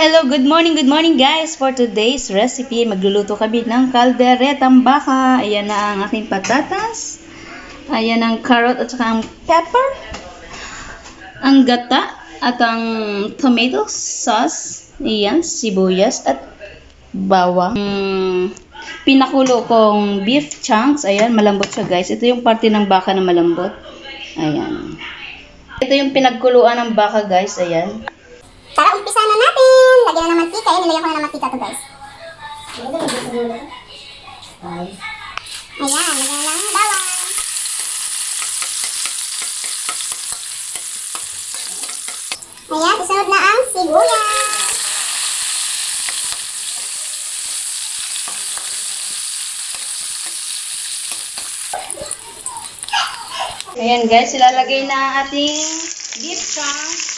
Hello, good morning guys. For today's recipe, magluluto kami ng kalderetang baka. Ayan na ang aking patatas. Ayan ang carrot at saka ang pepper. Ang gata at ang tomato sauce. Ayan, sibuyas at bawang. Pinakulo kong beef chunks. Ayan, malambot siya guys. Ito yung parte ng baka na malambot. Ayan. Ito yung pinagkuluan ng baka guys. Ayan. Tara, umpisa na natin. Lagyan na ng mantika. Ayan, nilagyan ko na ng mantika to guys. Ayan, lagyan na ng bawang. Ayan, susunod na ang sibuyas. Ayan guys, ilalagay na ang ating beef chunks.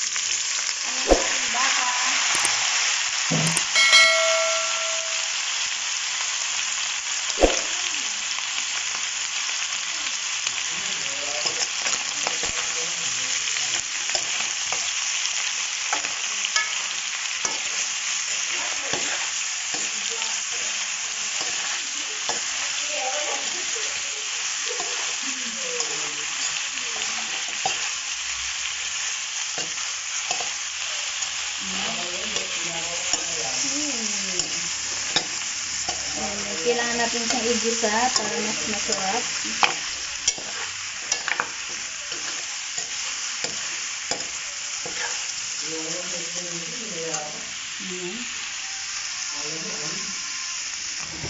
Kailangan natin siyang igisa para mas masarap.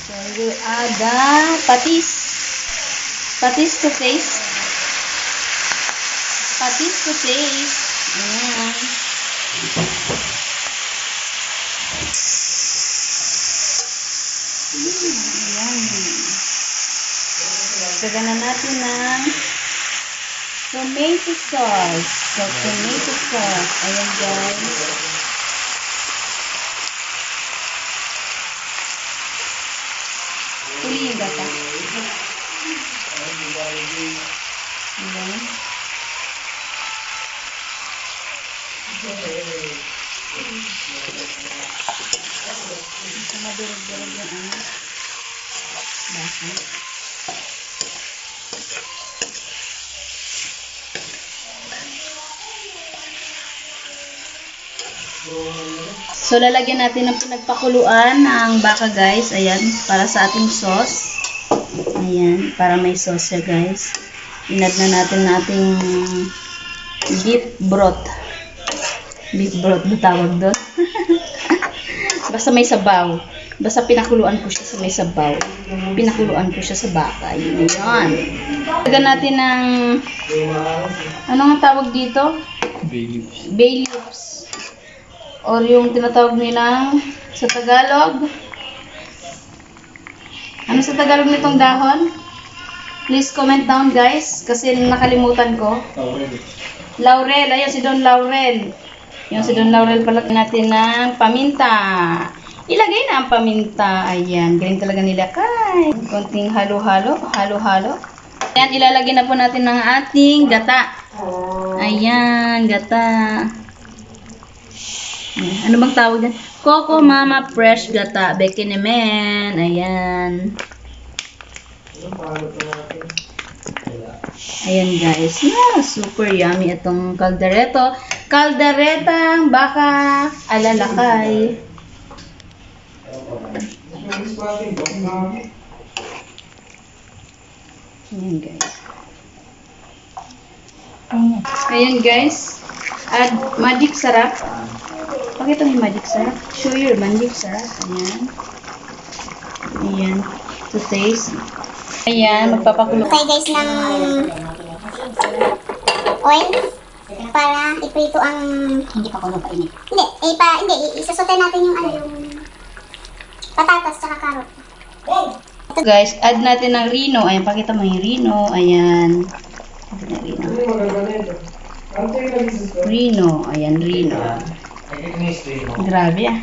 So, we add the patis. Patis to taste. Patis to taste. Ayan. Ayan. Lagyan na natin ng tomato sauce. So, tomato sauce. Ayan guys. Huli yung gata. Ayan. Madurog-durog yung ano. Basa. So, lalagyan natin ng pinagpakuluan ang baka guys. Ayan, para sa ating sauce. Ayan, para may sauce siya guys. Inad na natin ating beef broth. Beef broth na tawag doon. Basta may sabaw. Basta pinakuluan ko siya sa may sabaw. Pinakuluan ko siya sa baka. Yun. Lagyan natin ng ano nga tawag dito? Bay leaves. Bay leaves. Or yung tinatawag nilang sa Tagalog. Ano sa Tagalog nitong dahon? Please comment down guys. Kasi nakalimutan ko. Laurel. Ayan si Don Laurel. Yung si Don Laurel pala natin ng paminta. Ilagay na ang paminta. Ayan. Galing talaga nila. Kay. Konting halo-halo. Halo-halo. Ayan. Ilalagay na po natin ng ating gata. Ayan. Gata. Ayan. Ano bang tawag yan? Coco Mama Fresh Gata. Bekinemen. Ayan. Ayan guys. Yeah, super yummy itong kaldereto. Kalderetang baka alalakay. Ayan guys. Ayan guys. Add magic sarap. Pakita mo yung magic sarap. Show your magic sarap. Ayan. Ayan. To taste. Ayan. Magpapakulo. Okay guys ng oil para iprito ang hindi pa kulo painit. Hindi, isasote natin yung ano yung patatas tsaka carrot. Guys, add natin ng Rino. Ayan, pakita mo yung Rino. Ayan. Rino. Ayan, Rino. Grabe ah.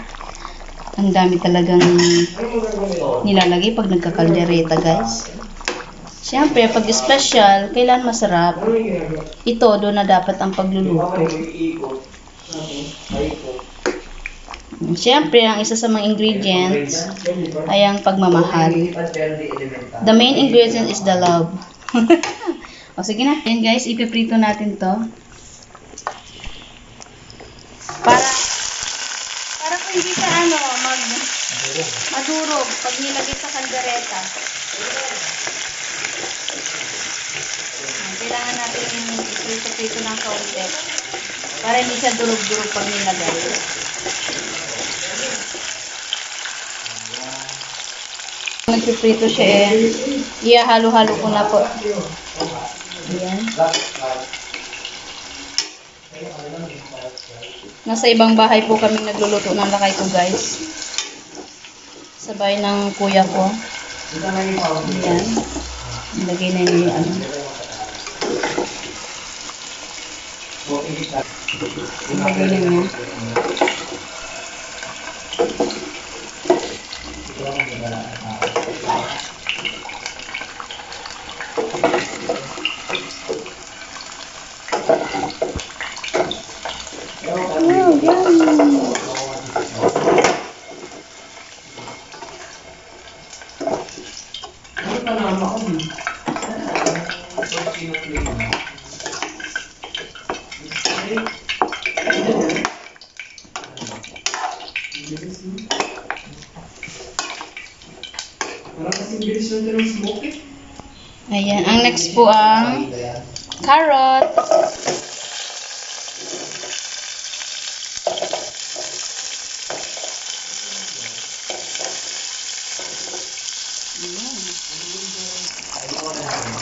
Ang dami talagang nilalagay pag nagkakaldereta, guys. Siyempre, pag special, kailan masarap? Ito, doon na dapat ang pagluluto. Siyempre, ang isa sa mga ingredients ay ang pagmamahal. The main ingredient is the love. O, sige na. Ayan guys, ipiprito natin to. Para kung hindi ka madurog pag nilagay sa kaldereta. Kailangan natin iprito-prito ng kaunti para hindi siya durog-durog pag nilagay. Nagpiprito siya ihalo-halo ko na po. Ayan. Nasa ibang bahay po kami nagluluto ng lakay ko, guys. Sabay ng kuya ko. Ayan. Ilagay na yun yung ano. Ilagay na yun. Wow, yummy! Ayan, ang next po ang carrot.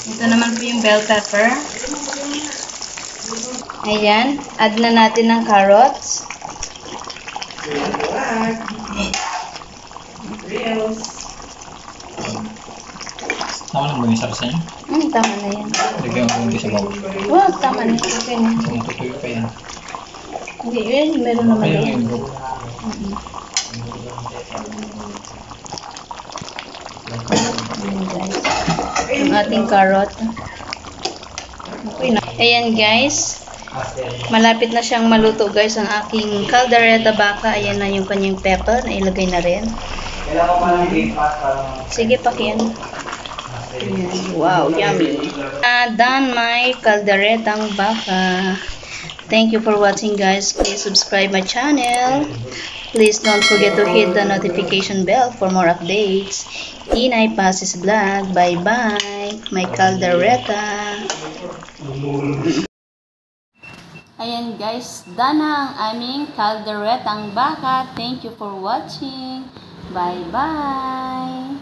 Ito naman po yung bell pepper. Ayan, add na natin ng carrots. Tama lang ba yung sarsa niya? Tama na yan. Lagyan ko hindi sa bawal. Wow, tama na. Okay na. Tumututuyo pa yan. Hindi, yun. Meron naman Ayun yan. yung bro. Ayan, guys. Yung ating carrot. Okay na. Ayan, guys. Malapit na siyang maluto, guys, ang aking caldereta baka. Ayan na yung kanyang pepper na ilagay na rin. Sige, pakyan. Wow, yummy. Done my calderetang baka. Thank you for watching, guys. Please subscribe my channel. Please don't forget to hit the notification bell for more updates. Inay Pasis Vlog. Bye-bye. My caldereta. Ayan guys, done na ang aming calderetang baka. Thank you for watching. Bye-bye.